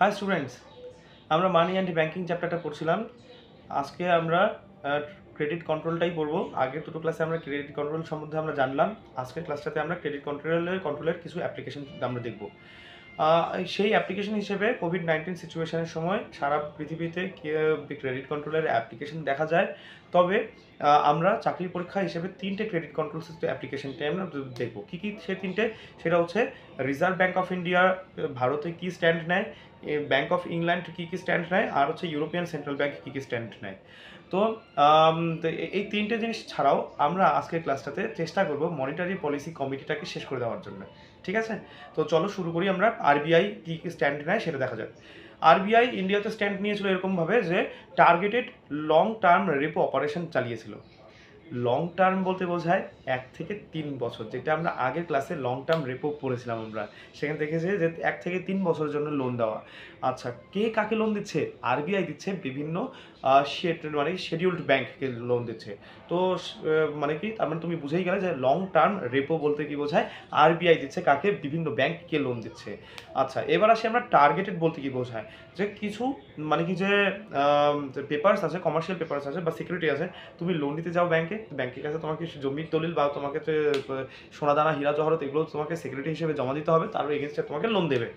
High students, আমরা মানি and banking চ্যাপ্টারটা পড়ছিলাম। আজকে আমরা ক্রেডিট কন্ট্রোলটাই পড়বো। আগের দুটো ক্লাসে আমরা ক্রেডিট কন্ট্রোল সম্বন্ধে আমরা জানলাম। আজকের ক্লাসটাতে আমরা ক্রেডিট কন্ট্রোলের কিছু অ্যাপ্লিকেশন আমরা দেখব। সেই অ্যাপ্লিকেশন হিসেবে কোভিড-19 সিচুয়েশনের সময় সারা পৃথিবীতে ক্রেডিট কন্ট্রোলের অ্যাপ্লিকেশন দেখা যায়। তবে আমরা চাকরির পরীক্ষা হিসেবে 3টে ক্রেডিট কন্ট্রোল সিস্টেম অ্যাপ্লিকেশনটাই আমরা দেখব। কী কী সে 3টে? সেটা হচ্ছে রিজার্ভ ব্যাঙ্ক অফ ইন্ডিয়া ভারতে কী স্ট্যান্ড নেয়, ব্যাঙ্ক অফ ইংল্যান্ড কী কী স্ট্যান্ড নেয়, আর হচ্ছে ইউরোপিয়ান সেন্ট্রাল ব্যাঙ্ক কী কী স্ট্যান্ড নেয়। তো এই 3টে জিনিস ছাড়াও আমরা আজকের ক্লাসটাতে চেষ্টা করব মনিটারি পলিসি কমিটিটাকে শেষ করে দেওয়ার জন্য। ঠিক আছে? তো চলো শুরু করি। আমরা আরবিআই কী কী স্ট্যান্ড নেয় সেটা দেখা যাক। আরবিআই ইন্ডিয়াতে স্ট্যান্ড নিয়েছিল এরকমভাবে যে targeted long term repo operation চালিয়েছিল। লং টার্ম বলতে বোঝায় 1 থেকে 3 বছর, যেটা আমরা আগের ক্লাসে লং টার্ম রেপো পড়েছিলাম। আমরা সেখানে দেখেছি যে 1 থেকে 3 বছরের জন্য লোন দেওয়া। আচ্ছা, কে কাকে লোন দিচ্ছে? আরবিআই দিচ্ছে বিভিন্ন মানে শিডিউলড ব্যাংককে লোন দিচ্ছে। তো মানে কি, তার মানে তুমি বুঝেই গেলে যে লং টার্ম রেপো বলতে কি বোঝায়। আরবিআই দিচ্ছে কাকে? বিভিন্ন ব্যাংককে লোন দিচ্ছে। আচ্ছা, এবার আসি আমরা টার্গেটেড বলতে কি বোঝায়। যে কিছু মানে কি, যে পেপারস আছে, কমার্শিয়াল পেপারস আছে বা সিকিউরিটি আছে, তুমি লোন নিতে যাও ব্যাংকের কাছে, তোমাকে জমির দলিল বা তোমাকে সোনাদানা হীরা জহরত এগুলো তোমাকে সিকিউরিটি হিসেবে জমা দিতে হবে, তার এগেনস্টে তোমাকে লোন দেবে।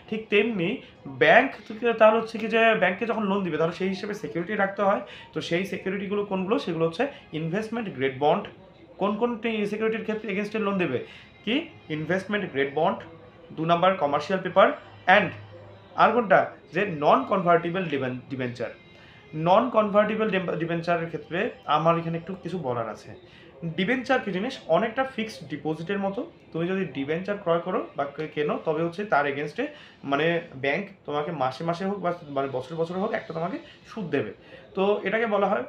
ঠিক তেমনি ব্যাংক থেকে তাহলে হচ্ছে কি, যে ব্যাংকে যখন লোন দিবে তাহলে সেই হিসেবে সিকিউরিটি রাখতে হয়। তো সেই সিকিউরিটিগুলো কোনগুলো? সেগুলো হচ্ছে ইনভেস্টমেন্ট গ্রেড বন্ড। কোন কোন সিকিউরিটির ক্ষেত্রে এগেনস্টে লোন দেবে? কি? Investment grade bond, 2 number commercial paper, and আর কোনটা? যে non convertible debenture. Non convertible ডিবেঞ্চারের ক্ষেত্রে আমার এখানে একটু কিছু বলার আছে। ডিবেঞ্চার কি জিনিস? অনেকটা ফিক্সড ডিপোজিটের মতো। তুমি যদি ডিবেঞ্চার ক্রয় করো বা কেনো, তবে হচ্ছে তার এগেনস্টে মানে ব্যাংক তোমাকে মাসে মাসে হোক বা মানে বছরে বছরে হোক একটা তোমাকে সুদ দেবে। তো এটাকে বলা হয়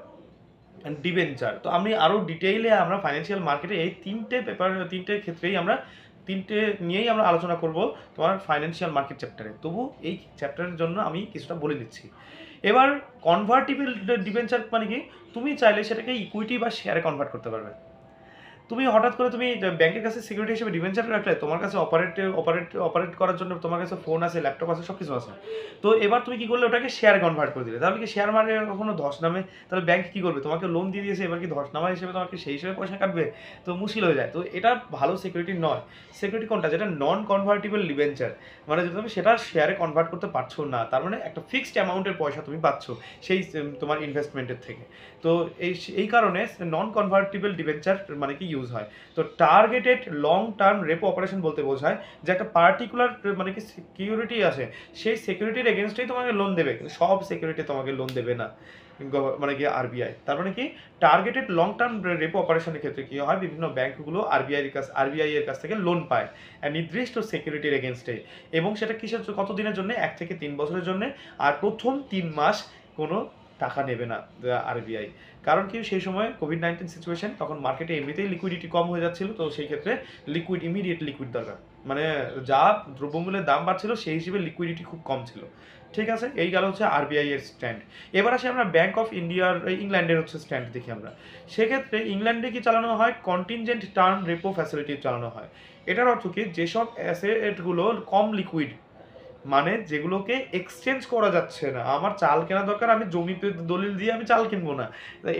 ডিবেঞ্চার। তো আমি আরও ডিটেইলে আমরা ফাইন্যান্সিয়াল মার্কেটে এই 3টে ক্ষেত্রেই আমরা 3টে নিয়েই আমরা আলোচনা করব তোমার ফাইন্যান্সিয়াল মার্কেট চ্যাপ্টারে। তবু এই চ্যাপ্টারের জন্য আমি কিছুটা বলে দিচ্ছি। এবার কনভার্টিবল ডিবেঞ্চার মানে কি? তুমি চাইলে সেটাকে ইকুইটি বা শেয়ারে কনভার্ট করতে পারবে। তুমি হঠাৎ করে তুমি ব্যাংকের কাছে সিকিউরিটি হিসেবে ডিবেঞ্চার রাখলে, তোমার কাছে অপারেট করার জন্য তোমার কাছে ফোন আছে, ল্যাপটপ আছে, সব কিছু আছে। তো এবার তুমি কি করলে? ওটাকে শেয়ারে কনভার্ট করে দিলে। তাহলে কি শেয়ার মার্কেটে কখনো ধস নামে? তাহলে ব্যাংক কি করবে? তোমাকে লোন দিয়ে দিয়েছে, এবার কি ধস নামা হিসেবে তোমাকে সেই হিসেবে পয়সা কাটবে? তো মুশকিল হয়ে যায়। তো এটা ভালো সিকিউরিটি নয়। সিকিউরিটি কোনটা? যেটা নন কনভার্টিবল ডিবেঞ্চার, মানে যেটা তুমি সেটা শেয়ারে কনভার্ট করতে পারছো না, তার মানে একটা ফিক্সড অ্যামাউন্টের পয়সা তুমি পাচ্ছ সেই তোমার ইনভেস্টমেন্টের থেকে। তো এই কারণে নন কনভার্টিবল ডিবেঞ্চার মানে কি ইউজ হয়। তো targeted long term repo operation বলতে বোঝায় যে একটা পার্টিকুলার মানে কি সিকিউরিটি আছে, সেই সিকিউরিটির এগেনস্টেই তোমাকে লোন দেবে, কিন্তু সব সিকিউরিটি তোমাকে লোন দেবে না মানে কি আরবিআই। তার মানে কি, টার্গেটেড লং টার্ম রেপো অপারেশনের ক্ষেত্রে কি হয়, বিভিন্ন ব্যাংকগুলো আরবিআই এর কাছ থেকে লোন পায় নির্দিষ্ট সিকিউরিটির এগেনস্টে, এবং সেটা কিসের কত দিনের জন্য? 1 থেকে 3 বছরের জন্য। আর প্রথম 3 মাস কোনো টাকা নেবে না আরবিআই। কারণ কি, সেই সময় কোভিড-19 সিচুয়েশন, তখন মার্কেটে এমনিতেই লিকুইডিটি কম হয়ে যাচ্ছিল। তো সেই ক্ষেত্রে ইমিডিয়েট লিকুইড দরকার, মানে যা দ্রব্যমূল্যের দাম বাড়ছিল সেই হিসেবে লিকুইডিটি খুব কম ছিল। ঠিক আছে, এই গেল হচ্ছে আরবিআই এর স্ট্যান্ড। এবার আসি আমরা ব্যাংক অফ ইংল্যান্ডের হচ্ছে স্ট্যান্ড দেখি আমরা। সেক্ষেত্রে ইংল্যান্ডে কি চালানো হয়? কন্টিনজেন্ট টার্ম রেপো ফ্যাসিলিটি চালানো হয়। এটার অর্থ কি, যেসব অ্যাসেটগুলো কম লিকুইড, মানে যেগুলোকে এক্সচেঞ্জ করা যাচ্ছে না, আমার চাল কেনা দরকার, আমি জমিতে দলিল দিয়ে আমি চাল কিনবো না,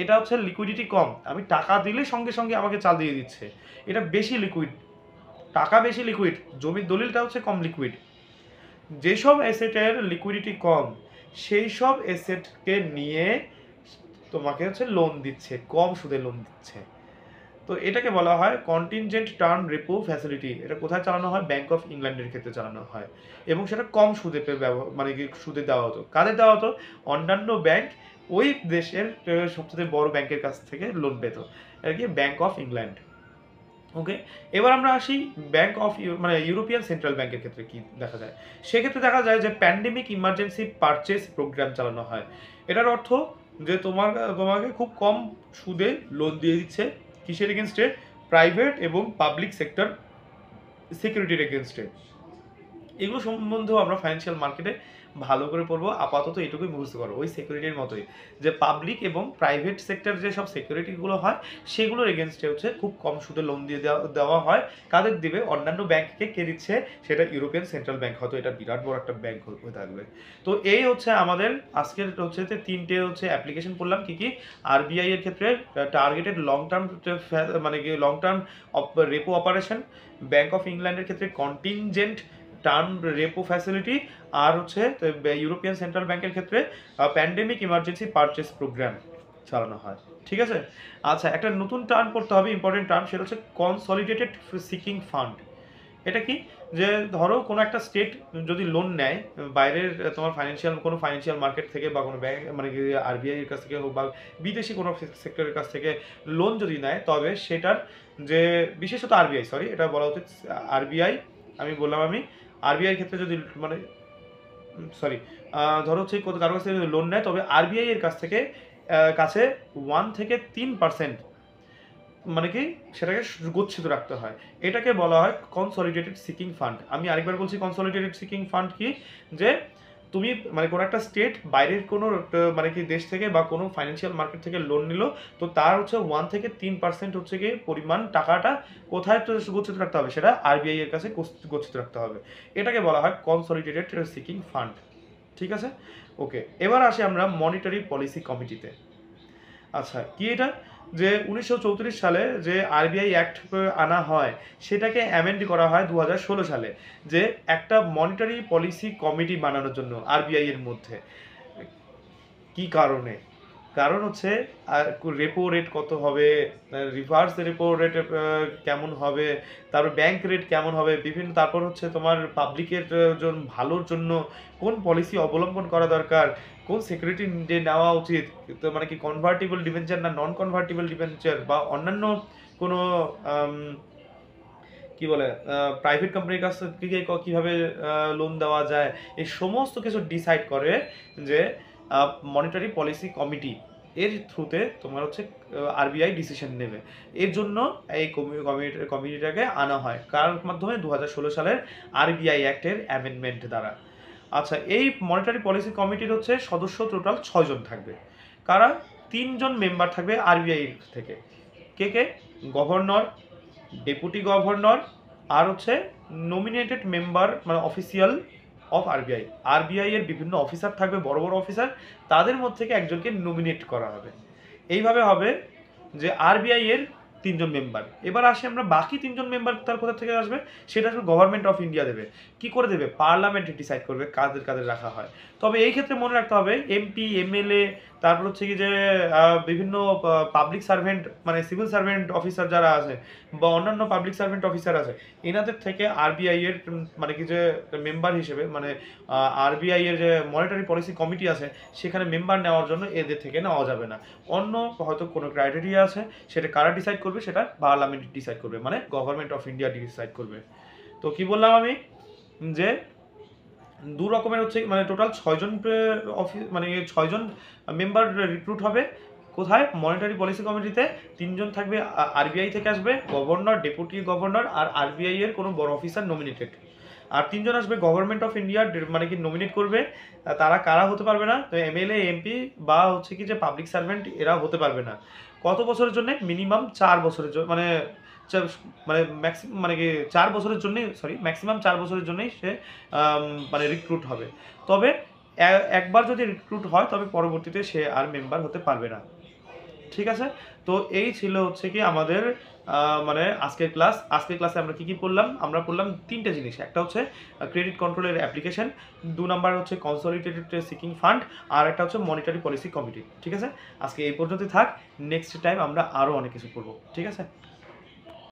এটা হচ্ছে লিকুইডিটি কম, আমি টাকা দিলে সঙ্গে সঙ্গে আমাকে চাল দিয়ে দিচ্ছে, এটা বেশি লিকুইড, টাকা বেশি লিকুইড, জমির দলিলটা হচ্ছে কম লিকুইড। যেসব অ্যাসেটের লিকুইডিটি কম, সেই সব অ্যাসেটকে নিয়ে তোমাকে হচ্ছে লোন দিচ্ছে, কম সুদে লোন দিচ্ছে। তো এটাকে বলা হয় কন্টিনজেন্ট টার্ম রেপো ফ্যাসিলিটি। এটা কোথায় চালানো হয়? ব্যাংক অফ ইংল্যান্ডের ক্ষেত্রে চালানো হয়, এবং সেটা কম সুদে মানে কি সুদে দেওয়া হতো। কাদের দেওয়া হতো? অন্যান্য ব্যাংক ওই দেশের সবচেয়ে বড় ব্যাংকের কাছ থেকে লোন পেত, আর কি ব্যাংক অফ ইংল্যান্ড। ওকে, এবার আমরা আসি ব্যাংক অফ মানে ইউরোপিয়ান সেন্ট্রাল ব্যাংকের ক্ষেত্রে কি দেখা যায়। সেক্ষেত্রে দেখা যায় যে প্যান্ডেমিক ইমার্জেন্সি পারচেস প্রোগ্রাম চালানো হয়। এটার অর্থ যে তোমাকে খুব কম সুদে লোন দিয়ে দিচ্ছে, কিসের এগেনস্টে? প্রাইভেট এবং পাবলিক সেক্টর সিকিউরিটির এগেনস্টে। এগুলো সম্বন্ধেও আমরা ফাইন্যান্সিয়াল মার্কেটে ভালো করে পড়বো। আপাতত এটুকুই মুখস্থ করো, ওই সিকিউরিটির মতোই, যে পাবলিক এবং প্রাইভেট সেক্টর যে সব সিকিউরিটিগুলো হয় সেগুলোর এগেনস্টে হচ্ছে খুব কম সুদে লোন দিয়ে দেওয়া হয়। কাদের দিবে? অন্যান্য ব্যাংককে। কে দিচ্ছে? সেটা ইউরোপিয়ান সেন্ট্রাল ব্যাংক, হয়তো এটা বিরাট বড় একটা ব্যাংক হয়ে থাকবে। তো এই হচ্ছে আমাদের আজকের হচ্ছে তিনটে হচ্ছে অ্যাপ্লিকেশন পড়লাম। কি কি? আরবিআই এর ক্ষেত্রে টার্গেটেড লং টার্ম, মানে কি long term repo operation, bank of ইংল্যান্ডের ক্ষেত্রে কন্টিনজেন্ট টার্ম রেপো ফ্যাসিলিটি, আর হচ্ছে ইউরোপিয়ান সেন্ট্রাল ব্যাংকের ক্ষেত্রে প্যান্ডেমিক ইমার্জেন্সি পারচেস প্রোগ্রাম চালানো হয়। ঠিক আছে? আচ্ছা, একটা নতুন টার্ম পড়তে হবে, ইম্পর্টেন্ট টার্ম, সেটা হচ্ছে কনসলিডেটেড সিকিং ফান্ড। এটা কি? যে ধরো কোনো একটা স্টেট যদি লোন নেয় বাইরের তোমার কোনো ফাইন্যান্সিয়াল মার্কেট থেকে বা কোনো ব্যাংক, মানে আরবিআই এর কাছ থেকে হোক বা বিদেশি কোনো সেক্টরের কাছ থেকে লোন যদি নেয়, তবে সেটার যে বিশেষত আরবিআই, সরি এটা বলা উচিত আরবিআই, আমি আরবিআই ক্ষেত্রে যদি মানে সরি ধরো হচ্ছে কারো কাছ থেকে যদি লোন নেয়, তবে আরবিআই এর কাছে 1 থেকে 3% মানে কি সেটাকে গচ্ছিত রাখতে হয়। এটাকে বলা হয় কনসলিডেটেড সিকিং ফান্ড। আমি আরেকবার বলছি, কনসলিডেটেড সিকিং ফান্ড কি? যে তুমি মানে কোনো একটা স্টেট বাইরের কোনো মানে কি দেশ থেকে বা কোনো ফাইন্যান্সিয়াল মার্কেট থেকে লোন নিল, তো তার হচ্ছে 1 থেকে 3% হচ্ছে গিয়ে পরিমাণ টাকাটা কোথায় তো গচ্ছিত রাখতে হবে? সেটা আরবিআই এর কাছে গচ্ছিত রাখতে হবে। এটাকে বলা হয় কনসলিডেটেড সিকিং ফান্ড। ঠিক আছে? ওকে, এবার আসি আমরা মনিটারি পলিসি কমিটিতে। আচ্ছা, কি এটা? যে 1934 সালে যে আরবিআই অ্যাক্ট আনা হয়, সেটাকে অ্যামেন্ড করা হয় 2016 সালে, যে একটা মনিটারি পলিসি কমিটি বানানোর জন্য আরবিআই এর মধ্যে। কি কারণে? কারণ হচ্ছে রেপো রেট কত হবে, রিভার্স রেপো রেট কেমন হবে, তারপর ব্যাংক রেট কেমন হবে, বিভিন্ন, তারপর হচ্ছে তোমার পাবলিকের ভালোর জন্য কোন পলিসি অবলম্বন করা দরকার, কোন সিকিউরিটি নেওয়া উচিত, তো মানে কি কনভার্টিবল ডিবেঞ্চার না নন কনভার্টিবল ডিবেঞ্চার, বা অন্যান্য কোনো কি বলে প্রাইভেট কোম্পানির কাছ থেকে কীভাবে লোন দেওয়া যায়, এই সমস্ত কিছু ডিসাইড করে যে মনিটারি পলিসি কমিটি এর থ্রুতে তোমার হচ্ছে আরবিআই ডিসিশন নেবে। এর জন্য এই কমিটিটাকে আনা হয়, কার মাধ্যমে? 2016 সালের আরবিআই অ্যাক্টের অ্যামেন্ডমেন্ট দ্বারা। আচ্ছা, এই মনিটারি পলিসি কমিটির হচ্ছে সদস্য টোটাল 6 জন থাকবে। কারা? 3 জন মেম্বার থাকবে আরবিআই থেকে। কে কে? গভর্নর, ডেপুটি গভর্নর, আর হচ্ছে নমিনেটেড মেম্বার, মানে অফিসিয়াল অফ আরবিআই। আরবিআই এর বিভিন্ন অফিসার থাকবে, বড় বড় অফিসার, তাদের মধ্যে থেকে একজনকে নমিনেট করা হবে। এইভাবে হবে যে আরবিআই এর 3 জন মেম্বার। এবার আসি আমরা বাকি 3 জন মেম্বার তার কোথা থেকে আসবে? সেটা আসবে গভর্নমেন্ট অফ ইন্ডিয়া দেবে। কি করে দেবে? পার্লামেন্ট ডিসাইড করবে কাদের কাদের রাখা হয়। তবে এই ক্ষেত্রে মনে রাখতে হবে এমপি, এমএলএ, তারপর হচ্ছে কি যে বিভিন্ন পাবলিক সার্ভেন্ট, মানে সিভিল সার্ভেন্ট অফিসার যারা আছে বা অন্যান্য পাবলিক সার্ভেন্ট অফিসার আছে, এনাদের থেকে আরবিআই এর মানে কি যে মেম্বার হিসেবে, মানে আরবিআই এর যে মনিটারি পলিসি কমিটি আছে সেখানে মেম্বার নেওয়ার জন্য এদের থেকে নেওয়া যাবে না। অন্য হয়তো কোনো ক্রাইটেরিয়া আছে, সেটা কারা ডিসাইড করবে? সেটা পার্লামেন্ট ডিসাইড করবে, মানে গভর্নমেন্ট অফ ইন্ডিয়া ডিসাইড করবে। তো কি বললাম আমি? যে 2 রকমের হচ্ছে, মানে টোটাল 6 জন মানে 6 জন মেম্বার রিক্রুট হবে। কোথায়? মনিটারি পলিসি কমিটিতে। 3 জন থাকবে আরবিআই থেকে আসবে, গভর্নর, ডেপুটি গভর্নর, আর আরবিআই এর কোনো বড় অফিসার নমিনেটেড। আর 3 জন আসবে গভর্নমেন্ট অফ ইন্ডিয়া, মানে কি নমিনেট করবে। তারা কারা হতে পারবে না? তো এমএলএ, এমপি বা হচ্ছে কি যে পাবলিক সার্ভেন্ট, এরা হতে পারবে না। কত বছরের জন্য? মিনিমাম 4 বছরের জন্য, মানে ম্যাক্সিমাম, মানে কি 4 বছরের জন্যই, সরি ম্যাক্সিমাম 4 বছরের জন্যই সে মানে রিক্রুট হবে। তবে একবার যদি রিক্রুট হয়, তবে পরবর্তীতে সে আর মেম্বার হতে পারবে না। ঠিক আছে? তো এই ছিল হচ্ছে কি আমাদের মানে আজকের ক্লাসে আমরা কি পড়লাম? আমরা পড়লাম 3টে জিনিস। একটা হচ্ছে ক্রেডিট কন্ট্রোলের অ্যাপ্লিকেশন, 2 নাম্বার হচ্ছে কনসলিডেটেড সিকিং ফান্ড, আর একটা হচ্ছে মনিটারি পলিসি কমিটি। ঠিক আছে? আজকে এই পর্যন্তই থাক। নেক্সট টাইম আমরা আরও অনেক কিছু পড়বো। ঠিক আছে?